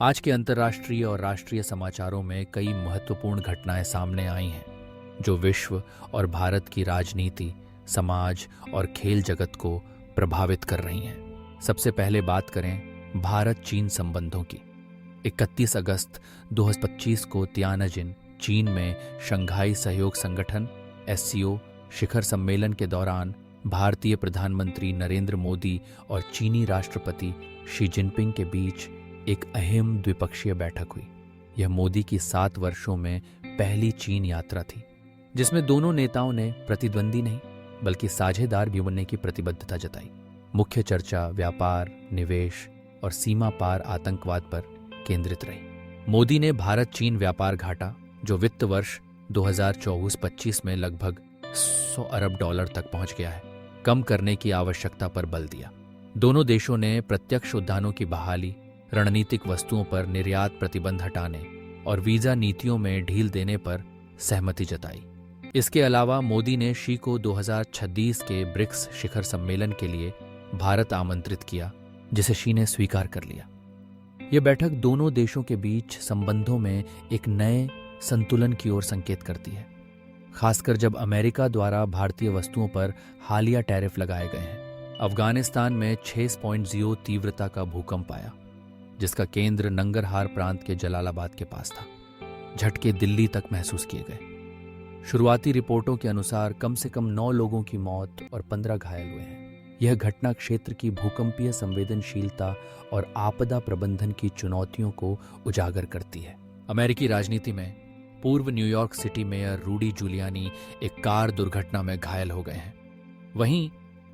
आज के अंतर्राष्ट्रीय और राष्ट्रीय समाचारों में कई महत्वपूर्ण घटनाएं सामने आई हैं जो विश्व और भारत की राजनीति, समाज और खेल जगत को प्रभावित कर रही हैं। सबसे पहले बात करें भारत चीन संबंधों की। 31 अगस्त 2025 को तियानजिन, चीन में शंघाई सहयोग संगठन SCO शिखर सम्मेलन के दौरान भारतीय प्रधानमंत्री नरेंद्र मोदी और चीनी राष्ट्रपति शी जिनपिंग के बीच एक अहम द्विपक्षीय बैठक हुई। यह मोदी की 7 वर्षों में पहली चीन यात्रा थी, जिसमें दोनों नेताओं ने प्रतिद्वंदी नहीं बल्कि साझेदार भी बनने की प्रतिबद्धता जताई। मुख्य चर्चा व्यापार, निवेश और सीमा पार आतंकवाद पर केंद्रित रही। मोदी ने भारत चीन व्यापार घाटा, जो वित्त वर्ष 2024-25 में लगभग $100 अरब तक पहुंच गया है, कम करने की आवश्यकता पर बल दिया। दोनों देशों ने प्रत्यक्ष उद्यानों की बहाली, रणनीतिक वस्तुओं पर निर्यात प्रतिबंध हटाने और वीजा नीतियों में ढील देने पर सहमति जताई। इसके अलावा मोदी ने शी को 2026 के ब्रिक्स शिखर सम्मेलन के लिए भारत आमंत्रित किया, जिसे शी ने स्वीकार कर लिया। यह बैठक दोनों देशों के बीच संबंधों में एक नए संतुलन की ओर संकेत करती है, खासकर जब अमेरिका द्वारा भारतीय वस्तुओं पर हालिया टैरिफ लगाए गए हैं। अफगानिस्तान में 6.0 तीव्रता का भूकंप आया, जिसका केंद्र नंगरहार प्रांत के जलालाबाद के पास था। झटके दिल्ली तक महसूस किए गए। शुरुआती रिपोर्टों के अनुसार कम से कम 9 लोगों की मौत और 15 घायल हुए हैं। यह घटना क्षेत्र की भूकंपीय संवेदनशीलता और आपदा प्रबंधन की चुनौतियों को उजागर करती है। अमेरिकी राजनीति में पूर्व न्यूयॉर्क सिटी मेयर रूडी जूलियानी एक कार दुर्घटना में घायल हो गए हैं। वहीं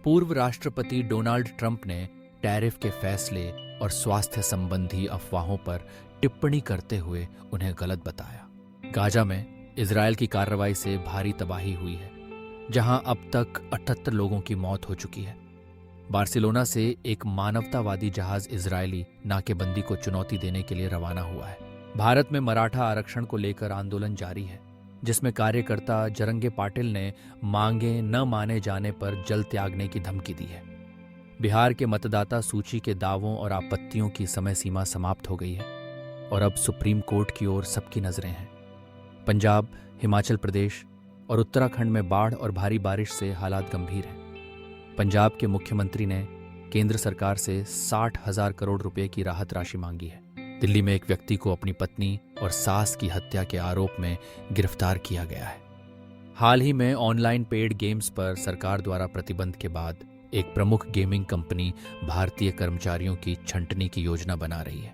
पूर्व राष्ट्रपति डोनाल्ड ट्रंप ने टैरिफ के फैसले और स्वास्थ्य संबंधी अफवाहों पर टिप्पणी करते हुए उन्हें गलत बताया। गाजा में इजरायल की कार्रवाई से भारी तबाही हुई है, जहां अब तक 78 लोगों की मौत हो चुकी है। बार्सिलोना से एक मानवतावादी जहाज इजरायली नाकेबंदी को चुनौती देने के लिए रवाना हुआ है। भारत में मराठा आरक्षण को लेकर आंदोलन जारी है, जिसमें कार्यकर्ता जरंगे पाटिल ने मांगे न माने जाने पर जल त्यागने की धमकी दी है। बिहार के मतदाता सूची के दावों और आपत्तियों की समय सीमा समाप्त हो गई है और अब सुप्रीम कोर्ट की ओर सबकी नजरें हैं। पंजाब, हिमाचल प्रदेश और उत्तराखंड में बाढ़ और भारी बारिश से हालात गंभीर हैं। पंजाब के मुख्यमंत्री ने केंद्र सरकार से 60,000 करोड़ रुपए की राहत राशि मांगी है। दिल्ली में एक व्यक्ति को अपनी पत्नी और सास की हत्या के आरोप में गिरफ्तार किया गया है। हाल ही में ऑनलाइन पेड गेम्स पर सरकार द्वारा प्रतिबंध के बाद एक प्रमुख गेमिंग कंपनी भारतीय कर्मचारियों की छंटनी की योजना बना रही है।